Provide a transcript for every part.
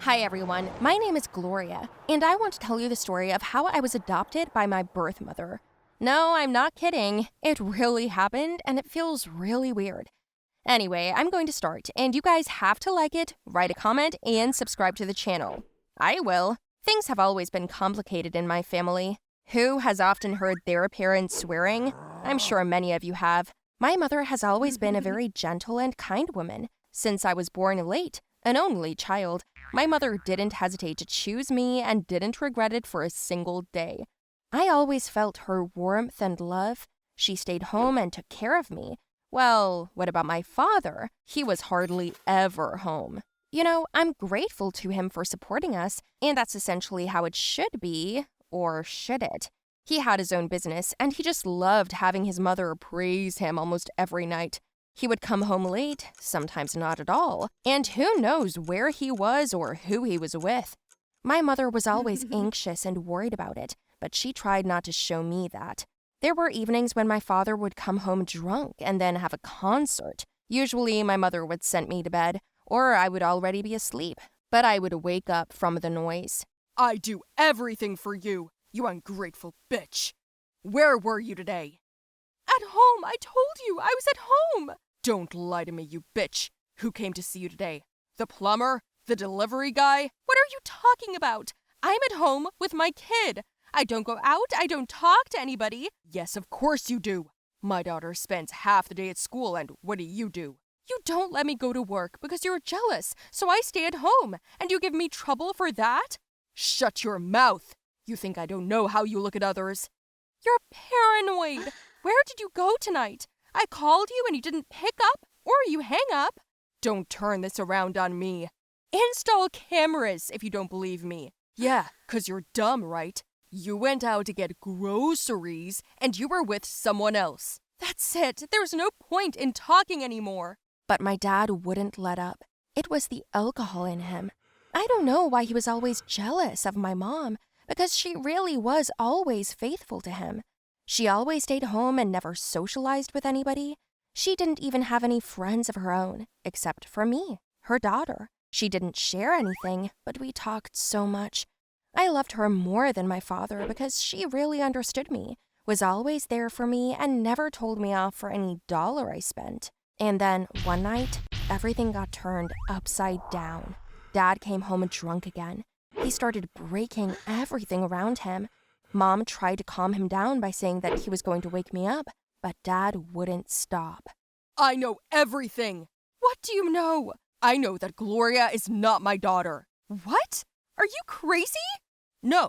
Hi everyone, my name is Gloria, and I want to tell you the story of how I was adopted by my birth mother. No, I'm not kidding. It really happened, and it feels really weird. Anyway, I'm going to start, and you guys have to like it, write a comment, and subscribe to the channel. I will. Things have always been complicated in my family. Who has often heard their parents swearing? I'm sure many of you have. My mother has always been a very gentle and kind woman. Since I was born late, an only child, my mother didn't hesitate to choose me and didn't regret it for a single day. I always felt her warmth and love. She stayed home and took care of me. Well, what about my father? He was hardly ever home. I'm grateful to him for supporting us, and that's essentially how it should be, or should it? He had his own business, and he just loved having his mother praise him almost every night. He would come home late, sometimes not at all, and who knows where he was or who he was with. My mother was always anxious and worried about it, but she tried not to show me that. There were evenings when my father would come home drunk and then have a concert. Usually my mother would send me to bed, or I would already be asleep, but I would wake up from the noise. I do everything for you, you ungrateful bitch. Where were you today? At home, I told you, I was at home. Don't lie to me, you bitch. Who came to see you today? The plumber? The delivery guy? What are you talking about? I'm at home with my kid. I don't go out, I don't talk to anybody. Yes, of course you do. My daughter spends half the day at school, and what do? You don't let me go to work because you're jealous, so I stay at home, and you give me trouble for that? Shut your mouth! You think I don't know how you look at others? You're paranoid. Where did you go tonight? I called you and you didn't pick up, or you hang up. Don't turn this around on me. Install cameras if you don't believe me. Yeah, 'cause you're dumb, right? You went out to get groceries, and you were with someone else. That's it. There's no point in talking anymore. But my dad wouldn't let up. It was the alcohol in him. I don't know why he was always jealous of my mom, because she really was always faithful to him. She always stayed home and never socialized with anybody. She didn't even have any friends of her own, except for me, her daughter. She didn't share anything, but we talked so much. I loved her more than my father because she really understood me, was always there for me, and never told me off for any dollar I spent. And then, one night, everything got turned upside down. Dad came home drunk again. He started breaking everything around him. Mom tried to calm him down by saying that he was going to wake me up, but Dad wouldn't stop. I know everything! What do you know? I know that Gloria is not my daughter. What? Are you crazy? No.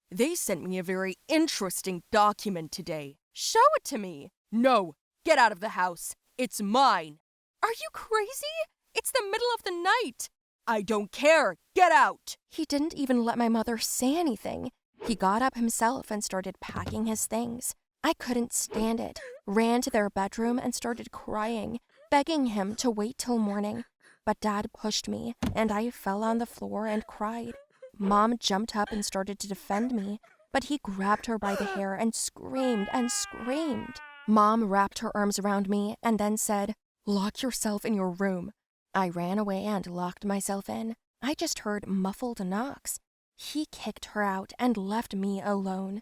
They sent me a very interesting document today. Show it to me. No. Get out of the house. It's mine. Are you crazy? It's the middle of the night. I don't care. Get out. He didn't even let my mother say anything. He got up himself and started packing his things. I couldn't stand it, ran to their bedroom and started crying, begging him to wait till morning. But Dad pushed me, and I fell on the floor and cried. Mom jumped up and started to defend me, but he grabbed her by the hair and screamed and screamed. Mom wrapped her arms around me and then said, "Lock yourself in your room." I ran away and locked myself in. I just heard muffled knocks. He kicked her out and left me alone.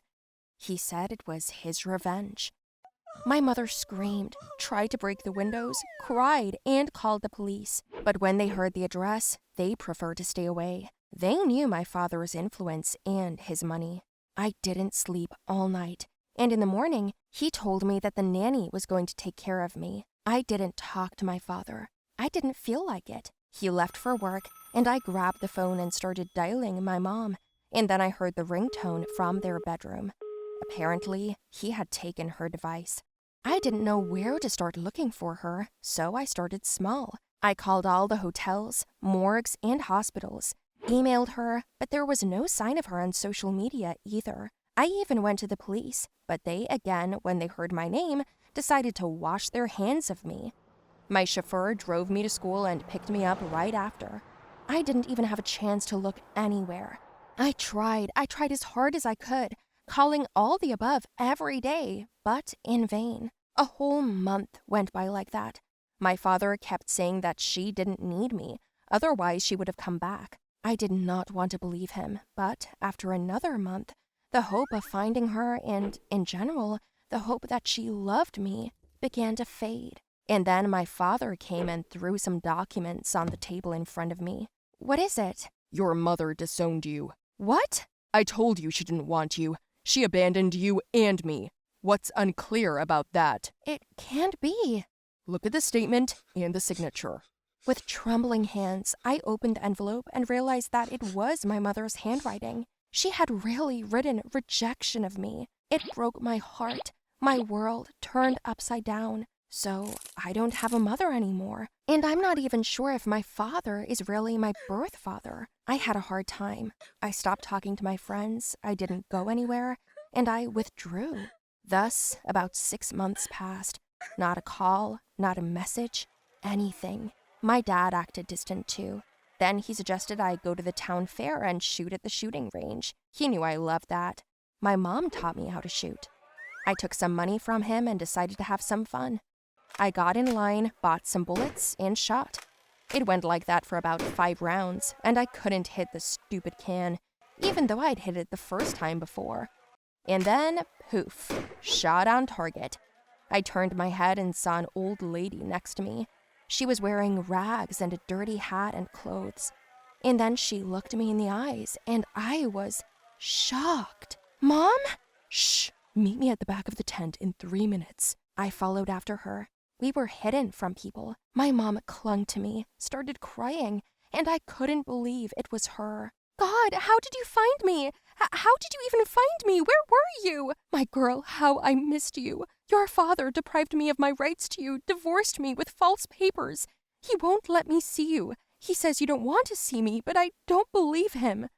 He said it was his revenge. My mother screamed, tried to break the windows, cried, and called the police. But when they heard the address, they preferred to stay away. They knew my father's influence and his money. I didn't sleep all night, and in the morning, he told me that the nanny was going to take care of me. I didn't talk to my father. I didn't feel like it. He left for work, and I grabbed the phone and started dialing my mom, and then I heard the ringtone from their bedroom. Apparently, he had taken her device. I didn't know where to start looking for her, so I started small. I called all the hotels, morgues, and hospitals, emailed her, but there was no sign of her on social media either. I even went to the police, but they again, when they heard my name, decided to wash their hands of me. My chauffeur drove me to school and picked me up right after. I didn't even have a chance to look anywhere. I tried as hard as I could, calling all the above every day, but in vain. A whole month went by like that. My father kept saying that she didn't need me, otherwise she would have come back. I did not want to believe him, but after another month, the hope of finding her and, in general, the hope that she loved me began to fade. And then my father came and threw some documents on the table in front of me. What is it? Your mother disowned you. What? I told you she didn't want you. She abandoned you and me. What's unclear about that? It can't be. Look at the statement and the signature. With trembling hands, I opened the envelope and realized that it was my mother's handwriting. She had really written rejection of me. It broke my heart. My world turned upside down. So I don't have a mother anymore. And I'm not even sure if my father is really my birth father. I had a hard time. I stopped talking to my friends. I didn't go anywhere. And I withdrew. Thus, about 6 months passed. Not a call, not a message, anything. My dad acted distant too. Then he suggested I go to the town fair and shoot at the shooting range. He knew I loved that. My mom taught me how to shoot. I took some money from him and decided to have some fun. I got in line, bought some bullets, and shot. It went like that for about 5 rounds, and I couldn't hit the stupid can, even though I'd hit it the first time before. And then, poof, shot on target. I turned my head and saw an old lady next to me. She was wearing rags and a dirty hat and clothes. And then she looked me in the eyes, and I was shocked. Mom? Shh! Meet me at the back of the tent in 3 minutes. I followed after her. We were hidden from people. My mom clung to me, started crying, and I couldn't believe it was her. God, how did you find me? How did you even find me? Where were you? My girl, how I missed you. Your father deprived me of my rights to you, divorced me with false papers. He won't let me see you. He says you don't want to see me, but I don't believe him.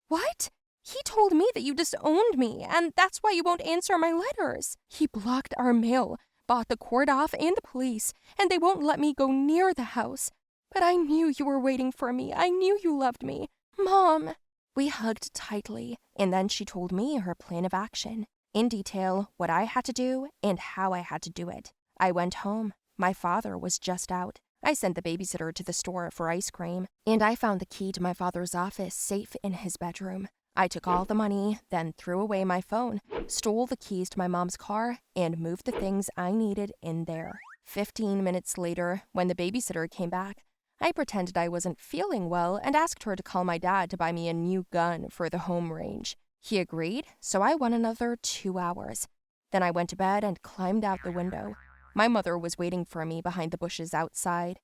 What? He told me that you disowned me, and that's why you won't answer my letters. He blocked our mail, bought the court off and the police, and they won't let me go near the house. But I knew you were waiting for me. I knew you loved me. Mom! We hugged tightly, and then she told me her plan of action. In detail, what I had to do and how I had to do it. I went home. My father was just out. I sent the babysitter to the store for ice cream, and I found the key to my father's office safe in his bedroom. I took all the money, then threw away my phone, stole the keys to my mom's car, and moved the things I needed in there. 15 minutes later, when the babysitter came back, I pretended I wasn't feeling well and asked her to call my dad to buy me a new gun for the home range. He agreed, so I won another 2 hours. Then I went to bed and climbed out the window. My mother was waiting for me behind the bushes outside.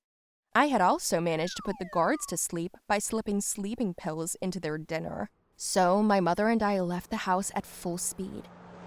I had also managed to put the guards to sleep by slipping sleeping pills into their dinner. So my mother and I left the house at full speed.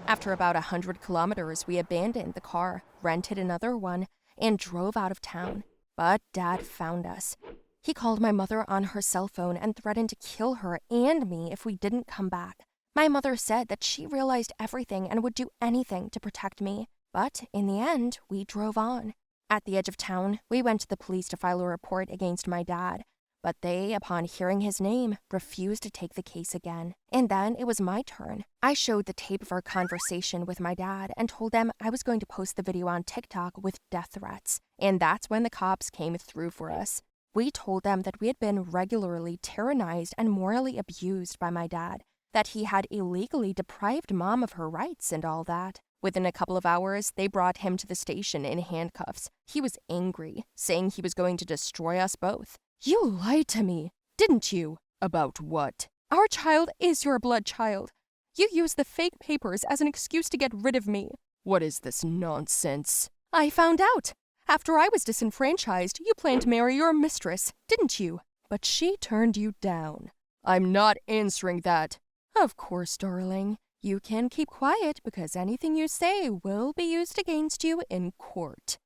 After about 100 kilometers, we abandoned the car, rented another one, and drove out of town. But Dad found us. He called my mother on her cell phone and threatened to kill her and me if we didn't come back. My mother said that she realized everything and would do anything to protect me. But in the end, we drove on. At the edge of town, we went to the police to file a report against my dad. But they, upon hearing his name, refused to take the case again. And then it was my turn. I showed the tape of our conversation with my dad and told them I was going to post the video on TikTok with death threats. And that's when the cops came through for us. We told them that we had been regularly tyrannized and morally abused by my dad, that he had illegally deprived Mom of her rights and all that. Within a couple of hours, they brought him to the station in handcuffs. He was angry, saying he was going to destroy us both. You lied to me, didn't you? About what? Our child is your blood child. You used the fake papers as an excuse to get rid of me. What is this nonsense? I found out. After I was disenfranchised, you planned to marry your mistress, didn't you? But she turned you down. I'm not answering that. Of course, darling. You can keep quiet because anything you say will be used against you in court.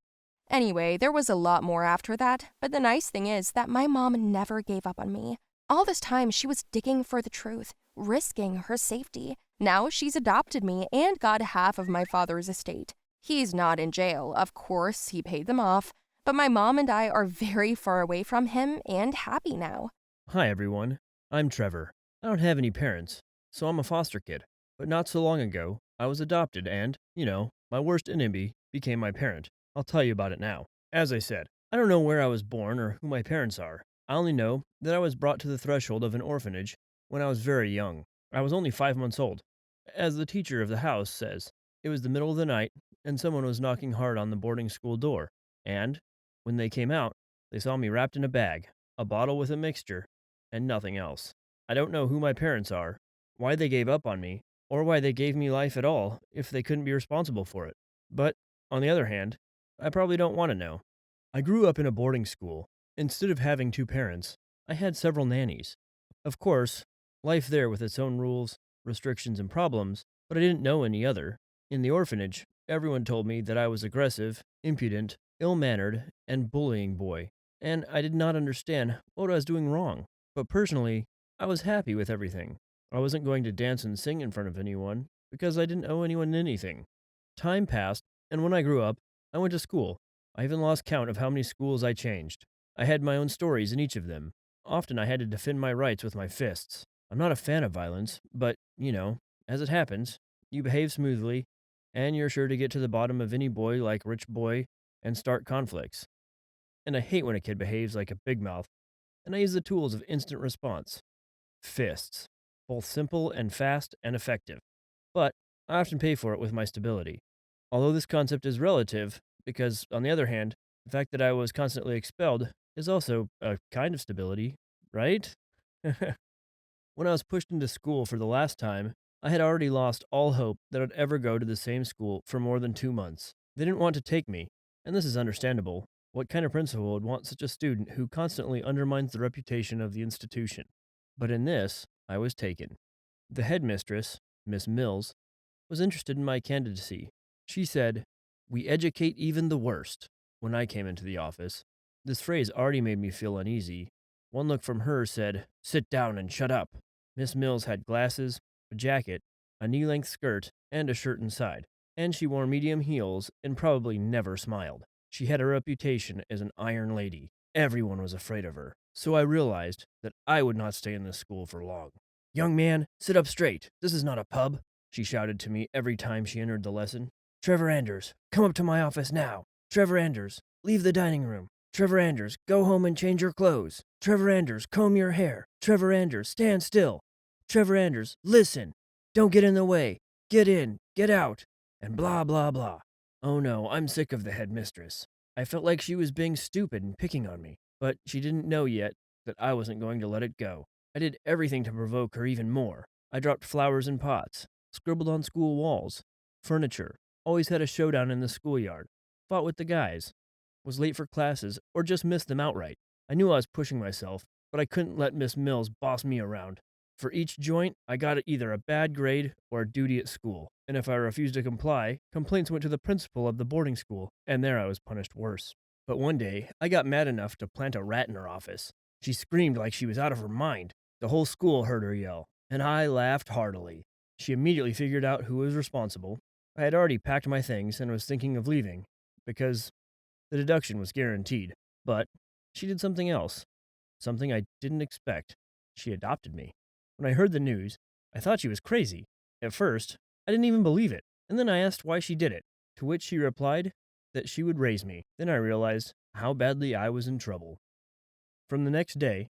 Anyway, there was a lot more after that, but the nice thing is that my mom never gave up on me. All this time, she was digging for the truth, risking her safety. Now she's adopted me and got half of my father's estate. He's not in jail. Of course, he paid them off, but my mom and I are very far away from him and happy now. Hi, everyone. I'm Trevor. I don't have any parents, so I'm a foster kid. But not so long ago, I was adopted and, my worst enemy became my parent. I'll tell you about it now. As I said, I don't know where I was born or who my parents are. I only know that I was brought to the threshold of an orphanage when I was very young. I was only 5 months old. As the teacher of the house says, it was the middle of the night, and someone was knocking hard on the boarding school door. And, when they came out, they saw me wrapped in a bag, a bottle with a mixture, and nothing else. I don't know who my parents are, why they gave up on me, or why they gave me life at all if they couldn't be responsible for it. But, on the other hand, I probably don't want to know. I grew up in a boarding school. Instead of having two parents, I had several nannies. Of course, life there with its own rules, restrictions, and problems, but I didn't know any other. In the orphanage, everyone told me that I was aggressive, impudent, ill mannered, and bullying boy, and I did not understand what I was doing wrong. But personally, I was happy with everything. I wasn't going to dance and sing in front of anyone because I didn't owe anyone anything. Time passed, and when I grew up, I went to school. I even lost count of how many schools I changed. I had my own stories in each of them. Often I had to defend my rights with my fists. I'm not a fan of violence, but, as it happens, you behave smoothly, and you're sure to get to the bottom of any boy like rich boy and start conflicts. And I hate when a kid behaves like a big mouth, and I use the tools of instant response. Fists. Both simple and fast and effective. But I often pay for it with my stability. Although this concept is relative, because, on the other hand, the fact that I was constantly expelled is also a kind of stability, right? When I was pushed into school for the last time, I had already lost all hope that I'd ever go to the same school for more than 2 months. They didn't want to take me, and this is understandable. What kind of principal would want such a student who constantly undermines the reputation of the institution? But in this, I was taken. The headmistress, Miss Mills, was interested in my candidacy. She said, "We educate even the worst," when I came into the office. This phrase already made me feel uneasy. One look from her said, "Sit down and shut up." Miss Mills had glasses, a jacket, a knee-length skirt, and a shirt inside, and she wore medium heels and probably never smiled. She had a reputation as an iron lady. Everyone was afraid of her, so I realized that I would not stay in this school for long. "Young man, sit up straight. This is not a pub," she shouted to me every time she entered the lesson. "Trevor Anders, come up to my office now. Trevor Anders, leave the dining room. Trevor Anders, go home and change your clothes. Trevor Anders, comb your hair. Trevor Anders, stand still. Trevor Anders, listen. Don't get in the way. Get in, get out." And blah, blah, blah. Oh no, I'm sick of the headmistress. I felt like she was being stupid and picking on me, but she didn't know yet that I wasn't going to let it go. I did everything to provoke her even more. I dropped flowers in pots, scribbled on school walls, furniture, always had a showdown in the schoolyard, fought with the guys, was late for classes, or just missed them outright. I knew I was pushing myself, but I couldn't let Miss Mills boss me around. For each joint, I got either a bad grade or a duty at school, and if I refused to comply, complaints went to the principal of the boarding school, and there I was punished worse. But one day, I got mad enough to plant a rat in her office. She screamed like she was out of her mind. The whole school heard her yell, and I laughed heartily. She immediately figured out who was responsible. I had already packed my things and was thinking of leaving, because the deduction was guaranteed. But she did something else, something I didn't expect. She adopted me. When I heard the news, I thought she was crazy. At first, I didn't even believe it, and then I asked why she did it, to which she replied that she would raise me. Then I realized how badly I was in trouble. From the next day,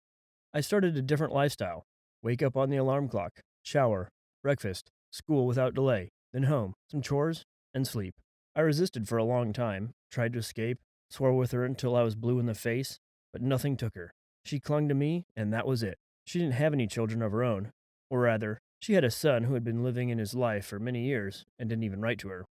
I started a different lifestyle. Wake up on the alarm clock, shower, breakfast, school without delay, then home, some chores, and sleep. I resisted for a long time, tried to escape, swore with her until I was blue in the face, but nothing took her. She clung to me, and that was it. She didn't have any children of her own. Or rather, she had a son who had been living in his life for many years and didn't even write to her.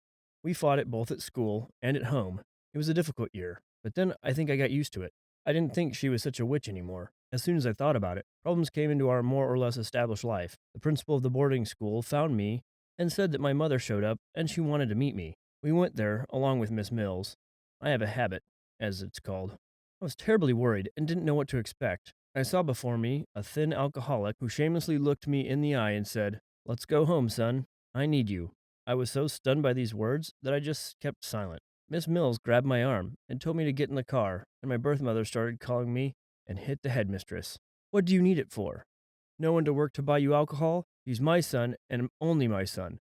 We fought it both at school and at home. It was a difficult year, but then I think I got used to it. I didn't think she was such a witch anymore. As soon as I thought about it, problems came into our more or less established life. The principal of the boarding school found me and said that my mother showed up and she wanted to meet me. We went there, along with Miss Mills. I have a habit, as it's called. I was terribly worried and didn't know what to expect. I saw before me a thin alcoholic who shamelessly looked me in the eye and said, "Let's go home, son. I need you." I was so stunned by these words that I just kept silent. Miss Mills grabbed my arm and told me to get in the car, and my birth mother started calling me and hit the headmistress. "What do you need it for? No one to work to buy you alcohol? He's my son and only my son.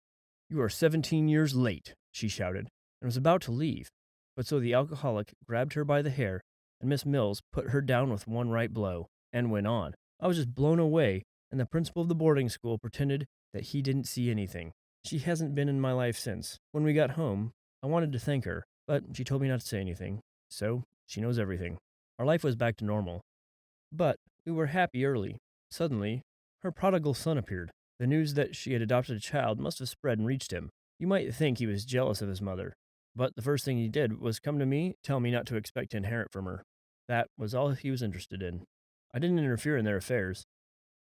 You are 17 years late," she shouted, and was about to leave. But so the alcoholic grabbed her by the hair and Miss Mills put her down with one right blow and went on. I was just blown away, and the principal of the boarding school pretended that he didn't see anything. She hasn't been in my life since. When we got home, I wanted to thank her, but she told me not to say anything, so she knows everything. Our life was back to normal. But we were happy early. Suddenly, her prodigal son appeared. The news that she had adopted a child must have spread and reached him. You might think he was jealous of his mother, but the first thing he did was come to me, tell me not to expect to inherit from her. That was all he was interested in. I didn't interfere in their affairs,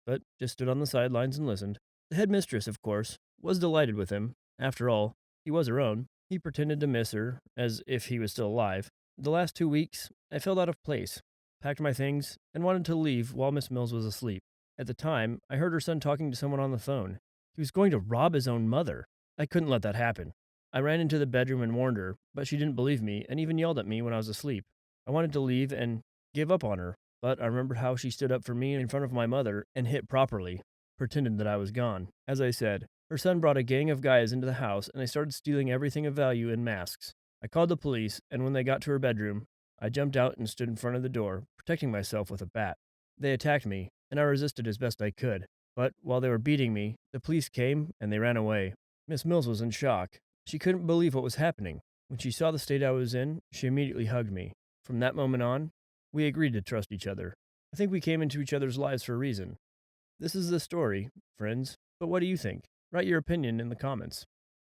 but just stood on the sidelines and listened. The headmistress, of course, was delighted with him. After all, he was her own. He pretended to miss her, as if he was still alive. The last 2 weeks, I felt out of place, packed my things, and wanted to leave while Miss Mills was asleep. At the time, I heard her son talking to someone on the phone. He was going to rob his own mother. I couldn't let that happen. I ran into the bedroom and warned her, but she didn't believe me and even yelled at me when I was asleep. I wanted to leave and give up on her, but I remembered how she stood up for me in front of my mother and hit properly, pretended that I was gone. As I said, her son brought a gang of guys into the house and they started stealing everything of value in masks. I called the police, and when they got to her bedroom, I jumped out and stood in front of the door, protecting myself with a bat. They attacked me, and I resisted as best I could. But while they were beating me, the police came and they ran away. Miss Mills was in shock. She couldn't believe what was happening. When she saw the state I was in, she immediately hugged me. From that moment on, we agreed to trust each other. I think we came into each other's lives for a reason. This is the story, friends, but what do you think? Write your opinion in the comments.